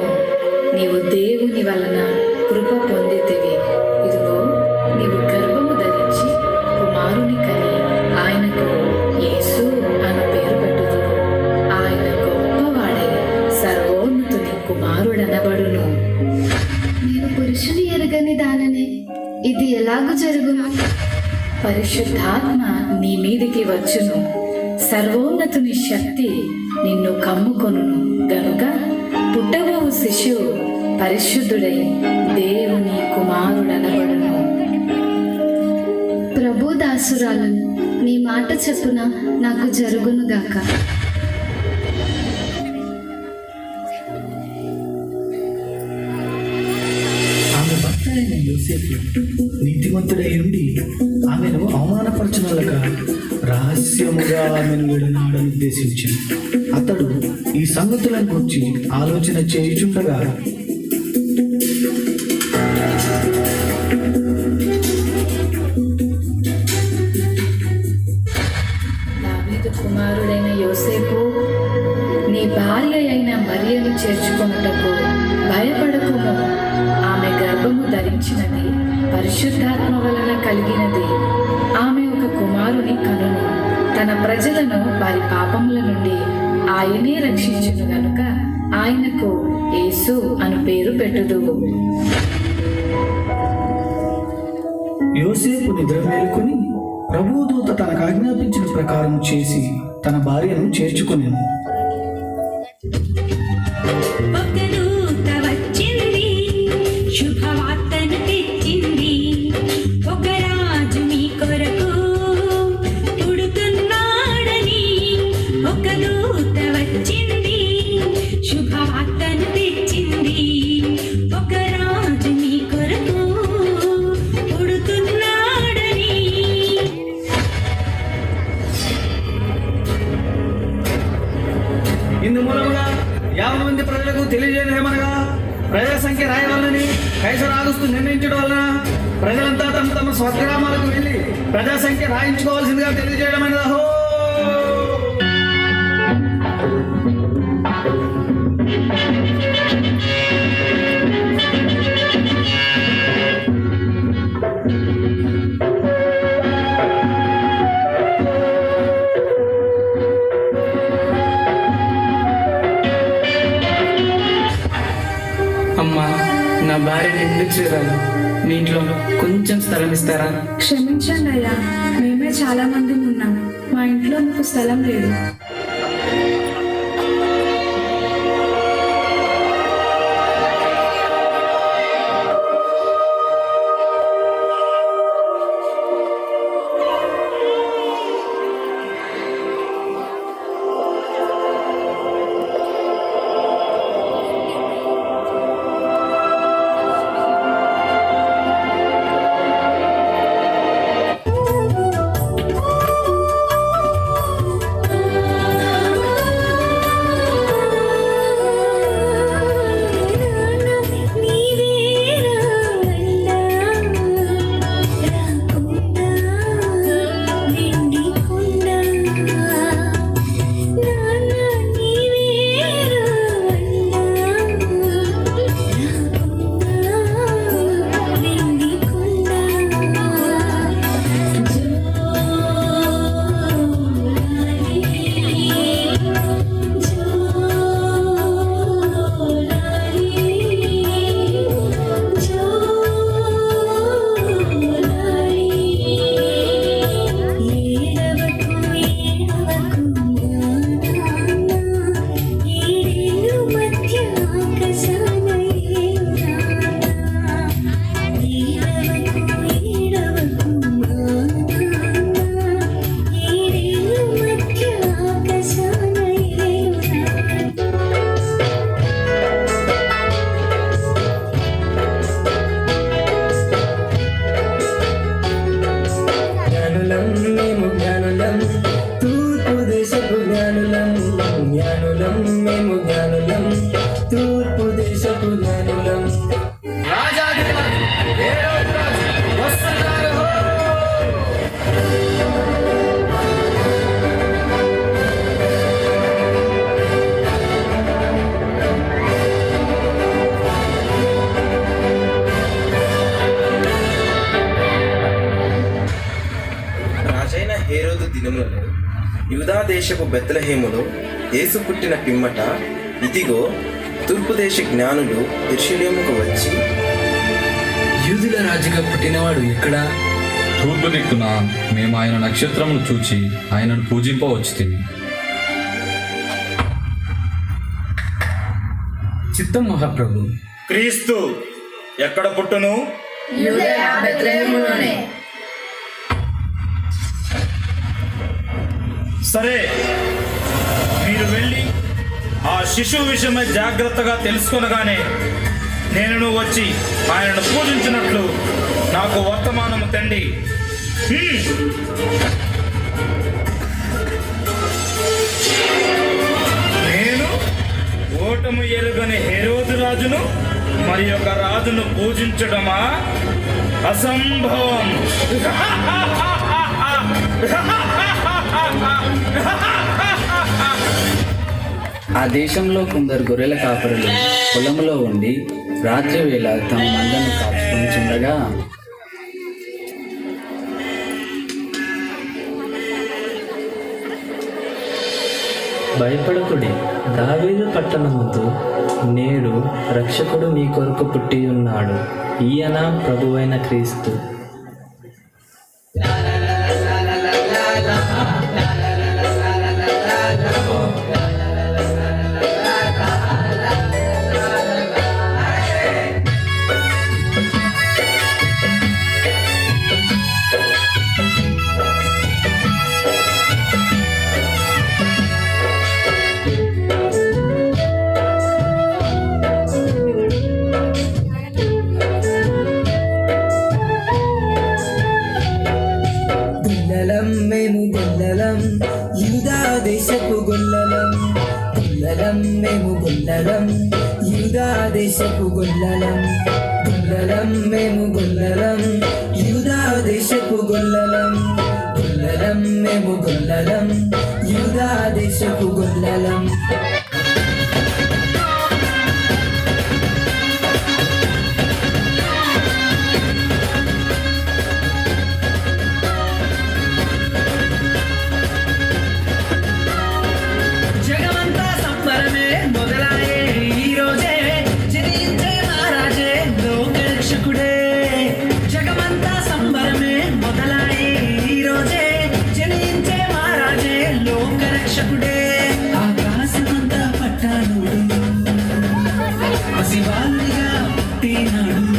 వినుము. నీవు దేవుని వలన కృప పొందితివి. ఇదిగో నీవు గర్భము ధరించి కుమారుని కని ఆయనకు యేసు అను పేరు పెట్టుదువు. ఆయన గొప్పవాడై సర్వోన్నతుని కుమారుడనబడును. నేను పురుషుని ఎరగని దాననే, ఇది ఎలాగూ జరుగును? పరిశుద్ధాత్మ నీ మీదికి వచ్చును, సర్వోన్నతుని శక్తి నిన్ను కమ్ముకొనును గనుక పుట్టబోవు శిశువు పరిశుద్ధుడై దేవుని కుమారుడనబడును. ప్రభు దాసురాలను, నీ మాట చెప్పున నాకు జరుగునుగాక. ఆమె భర్త అయిన యోసేపు నీతిమంతుడై ఉండి ఆమెను అవమానపరచనలక రహస్యముగా ఆమెను విడనాడని ఉద్దేశించింది. అతడు ఈ సంగతులను గురించి ఆలోచన చేయుచుండగా దావీదు కుమారుడైన యోసేపు, నీ భార్య అయిన మరియను చేర్చుకొనుటకు భయపడకుము. ఆమె గర్భము ధరించినది పరిశుద్ధాత్మ వలన కలిగినది. ఆమె ఒక కుమారుని కనును. తన ప్రజలను వారి పాపముల నుండి ఆయనే రక్షించును గనుక ఆయనకు యేసు అను పేరు పెట్టుదువు. యోసేపు నిద్ర మేలుకొని ప్రభువు దూత తనకు ఆజ్ఞాపించిన ప్రకారం చేసి తన భార్యను చేర్చుకొనెను. శుభవార్తను తెచ్చింది, ఒక రాజు మీ కొరకు పుడుతున్నాడని. ఒక దూత వచ్చింది, శుభవార్తను తెచ్చింది, ఒక రాజు మీ కొరకు పుడుతున్నాడని. ఇందు మూలముగా 50 మంది ప్రజలకు తెలియజేయమనగా ప్రజల సంఖ్య రాయవాలని కైసరు ఆగస్టు నిర్ణయించడం వలన ప్రజలంతా తమ తమ స్వగ్రామాలకు వెళ్ళి ప్రజా సంఖ్య రాయించుకోవాల్సిందిగా తెలియజేయడం అనేది. అమ్మా, నా భార్యను ఎందుకు చేరాలి? మీ ఇంట్లో కొంచెం స్థలం ఇస్తారా? క్షమించండి అయ్యా, మేమే చాలా మంది ఉన్నాం. మా ఇంట్లో మీకు స్థలం లేదు. దేశపు బెత్లెహేములో యేసు పుట్టిన పిమ్మట ఇదిగో తూర్పు దేశ జ్ఞానులు యెరూషలేముకు వచ్చి, యూదుల రాజుగా పుట్టినవాడు ఎక్కడా? తూర్పు దిక్కున మేము ఆయన నక్షత్రమును చూచి ఆయనను పూజింపవచ్చితిమి. చిత్తం మహాప్రభు. క్రీస్తు ఎక్కడ పుట్టును? సరే, మీరు వెళ్ళి ఆ శిశువు విషయమై జాగ్రత్తగా తెలుసుకొనగానే నేను వచ్చి ఆయనను పూజించినట్లు నాకు వర్తమానము తండి. నేను ఓటము ఎరుగని హెరోదు రాజును మరి ఒక రాజును పూజించడమా? అసంభవం. ఆ దేశంలో కొందరు గొర్రెల కాపరులు పొలంలో ఉండి రాత్రి వేళ తమ మందను కాచుకుంటుండగా భయపడకుడి, దావీదు పట్టణమందు నేడు రక్షకుడు మీ కొరకు పుట్టి ఉన్నాడు. ఈయన ప్రభువైన క్రీస్తు. గొల్లలం మేము గొల్లలం, యూదా దేశపు గొల్లలం. గొల్లలం మేము గొల్లలం, యూదా దేశపు గొల్లలం. గొల్లలం మేము గొల్లలం, యూదా దేశపు గొల్లలం. గొల్లలం మేము గొల్లలం, యూదా దేశపు గొల్లలం. జగమంతా సంబరమే మొదలాయే ఈ రోజే, జనించే మహారాజే లోకరక్షకుడే. జగమంతా సంబరమే మొదలాయే ఈ రోజే, జనించే మహారాజే లోకరక్షకుడే. ఆకాశమంతా పట్టాడు, పసివాలుగా పుట్టినాడు.